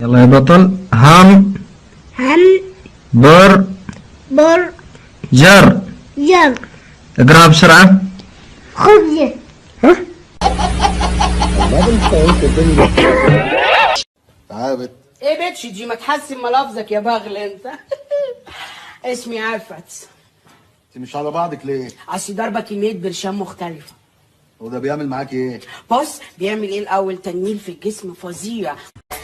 يلا يا بطل. هم بر جر اقرأها بسرعة. خبز. تعالى ايه بتش دي؟ ما تحسن ملفظك يا بغل انت. اسمي عفت. انت مش على بعضك ليه؟ اصل ضربه كميه برشام مختلفه. هو ده بيعمل معاك ايه؟ بص بيعمل ايه الاول؟ تنميل في الجسم فظيع.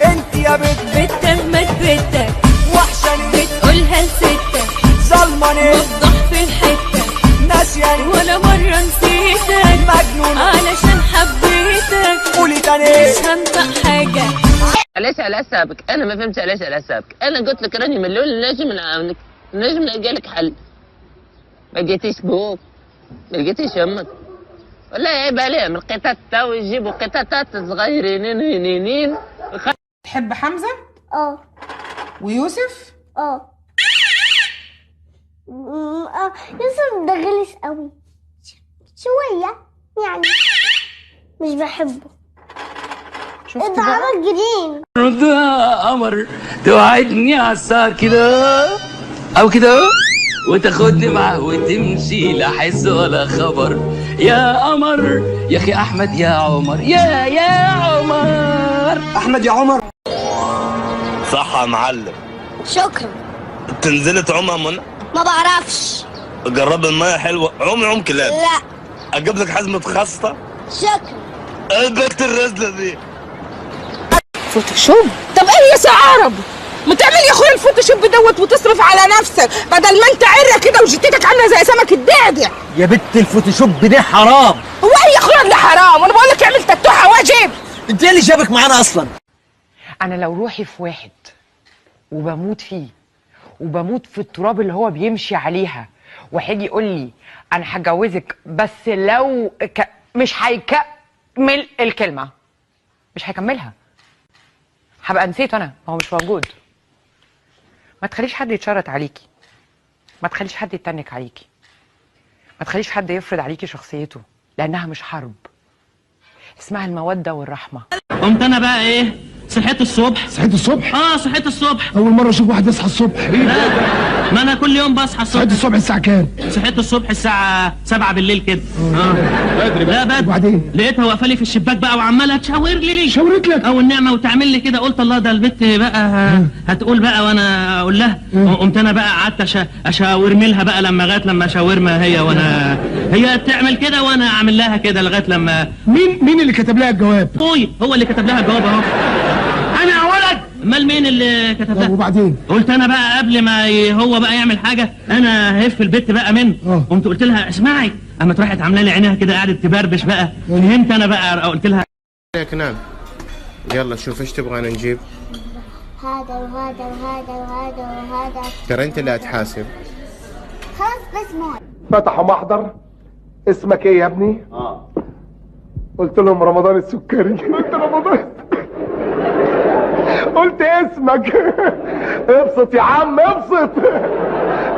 انت يا بتهمت بنتك وحشاني بتقولها لستك ظلماني وضح في الحتة ناسياني ولا مرة نسيتك مجنون علشان حبيتك قولي تاني مش هنطق حاجة. علاش على حسابك؟ انا ما فهمتش علاش على حسابك. انا قلت لك راني ملول، نجم نعاونك، نجم نلقى لك حل. ما لقيتيش بوك، ما لقيتيش امك. والله عيب عليهم القطط تو يجيبوا قططات صغيرين هنينين. تحب حمزة اه ويوسف؟ اه يوسف ده غلس قوي شوية يعني، مش بحبه. شفت ده بقى؟ عمل جنين. يا قمر توعدني عالسهر كده او كده وتاخدني معاه وتمشي لا حس ولا خبر. يا قمر يا اخي احمد يا عمر يا عمر احمد يا عمر. صح يا معلم. شكرا. تنزلي تعوم يا منى؟ ما بعرفش. جرب الميه حلوه. عوم كلاب. لا. اجيب لك حزمه خاصه. شكرا. البت الرزله دي. فوتوشوب؟ طب ايه يا عرب؟ ما تعمل يا اخويا الفوتوشوب دوت وتصرف على نفسك بدل ما انت عرة كده وجتتك عامله زي سمك الدعدع. يا بنت الفوتوشوب ده حرام. هو ايه يا اخويا اللي حرام؟ وانا بقول لك اعمل تاتوحه واجب. انت ايه اللي جابك معانا اصلا؟ انا لو روحي في واحد وبموت فيه وبموت في التراب اللي هو بيمشي عليها وهيجي يقول لي انا هتجوزك بس لو مش هيكمل الكلمه، مش هيكملها، هبقى نسيت انا، هو مش موجود. ما تخليش حد يتشرط عليكي، ما تخليش حد يتنك عليكي، ما تخليش حد يفرض عليكي شخصيته، لانها مش حرب، اسمها الموده والرحمه. قمت انا بقى ايه؟ صحيت الصبح. صحيت الصبح؟ صحيت الصبح. اول مرة اشوف واحد يصحى الصبح. لا ما انا كل يوم بصحى الصبح. صحيت الصبح الساعة كام؟ صحيت الصبح الساعة 7 بالليل كده. بدري بقى. لا بدري. وبعدين؟ لقيتها واقفة لي في الشباك بقى وعمالة تشاور لي. شاورت لك؟ او النعمة وتعمل لي كده. قلت الله ده البت بقى هتقول بقى وانا اقول لها. قمت انا بقى قعدت اشاورملها بقى لغاية لما شاورما هي تعمل كده وانا اعمل لها كده لغاية لما. مين اللي كتب لها الجواب؟ اخوي هو اللي كتب لها الجواب اهو. انا يا ولد. امال مين اللي كتب لها؟ وبعدين؟ قلت انا بقى قبل ما هو بقى يعمل حاجه انا هف البت بقى منه. قمت قلت لها اسمعي، قامت راحت عامله لي عينيها كده قعدت تبربش بقى. فهمت انا بقى قلت لها يا كنان يلا شوف ايش تبغانا نجيب. هذا وهذا وهذا وهذا وهذا. ترى انت اللي هتحاسب. خلاص بس موت. فتحوا محضر. اسمك ايه يا ابني؟ قلت لهم رمضان السكري. قلت رمضان قلت اسمك. ابسط يا عم ابسط.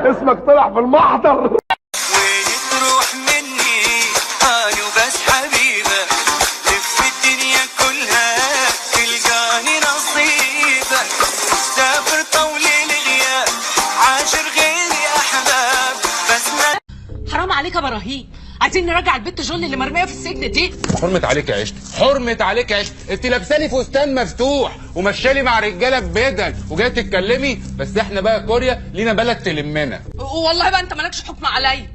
اسمك طلع في المحضر. وين تروح مني انا وبس حبيبه لف الدنيا كلها تلقاني نصيبك سافر طول الغياب عاشر غيري احباب بس حرام عليك يا ابراهيم، عايزين نرجع البت جون اللي مرميه في السجن دي. حرمة عليك يا عشت، حرمة عليك يا عشت. انت لابساني فستان مفتوح ومشالي مع رجاله ببدل وجاي تتكلمي. بس احنا بقى كوريا لينا بلد تلمنا. والله بقى انت مالكش حكم عليا.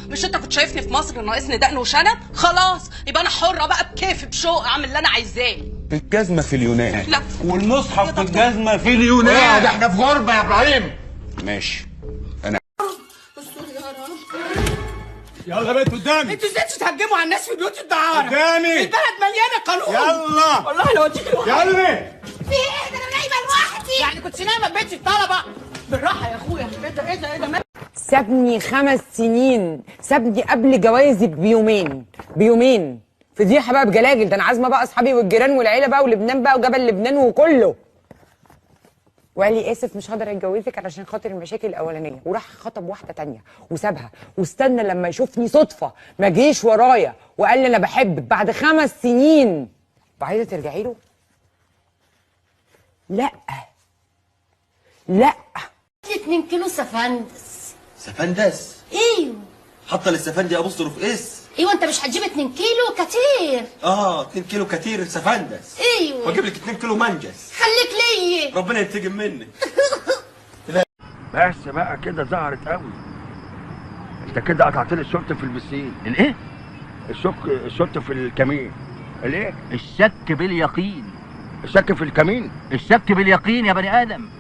مش انت كنت شايفني في مصر ناقصني دقن وشنب؟ خلاص يبقى انا حره بقى بكيفي بشوق اعمل اللي انا عايزاه. الجزمه في اليونان. لا والمصحف في الجزمه في اليونان. ده احنا في غربه يا ابراهيم. ماشي انا. يلا بقيت قدامي. انتوا ازاي تتهجموا على الناس في بيوت الدعاره؟ قدامي. البلد مليانه قانون. يلا. والله لو اديك يلا. في ايه ده؟ انا نايمه لوحدي. يعني كنت نايمه في بيت الطلبه. بالراحه يا اخويا. ايه ده سابني 5 سنين، سابني قبل جوازي بيومين فضيحه بقى بجلاجل. ده انا عازمه بقى اصحابي والجيران والعيله بقى ولبنان بقى وجبل لبنان وكله، وقال لي اسف مش هقدر اتجوزك علشان خاطر المشاكل الاولانيه، وراح خطب واحده تانية وسابها واستنى لما يشوفني صدفه ما جيش ورايا وقال لي انا بحبك بعد 5 سنين وعايزه ترجعي له. لا لا 2 كيلو سفندس. سفندس؟ ايوه. حاطه للسفندي ابوستروف اس. ايوه انت مش هتجيب 2 كيلو كتير. 2 كيلو كتير سفندس. ايوه. واجيب لك 2 كيلو منجس. خليك ليا. ربنا ينتقم منك. بس بقى كده ظهرت قوي. انت كده قطعت لي الشورت في البسين. الايه؟ الشورت في الكمين. الايه؟ الشك باليقين. الشك في الكمين؟ الشك باليقين يا بني ادم.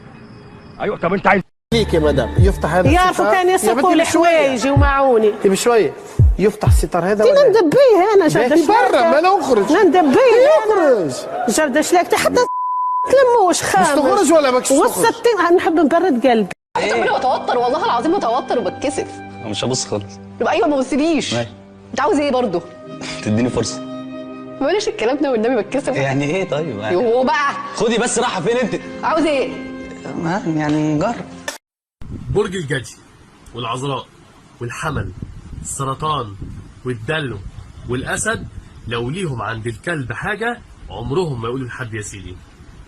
ايوه طب انت عايز ليك يا مدام يفتح هذا يعرفوا كان يسقوا لي حوايجي ومعوني. تبي شويه يفتح الستار هذا ولا ندبيه انا جرد برا ما نخرج ندبيه يخرج جرد شلاكتي حتى تلموش خامس. مش تخرج ولا ماكش تخرج؟ والستين نحب نبرد قلبي. انا بتوتر والله العظيم بتوتر وبتكسف. مش هبص خالص. يبقى ايوه ما بصليش. انت عاوز ايه برضه؟ تديني فرصه. بلاش الكلام ده والنبي بتكسف. يعني ايه طيب؟ يوه بقى خدي بس راحه فين انت؟ عاوز ايه؟ يعني نجرب. برج الجدي والعذراء والحمل السرطان والدلو والاسد لو ليهم عند الكلب حاجه عمرهم ما يقولوا لحد يا سيدي،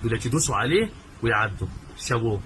دول يدوسوا عليه ويعدوا. شابوه.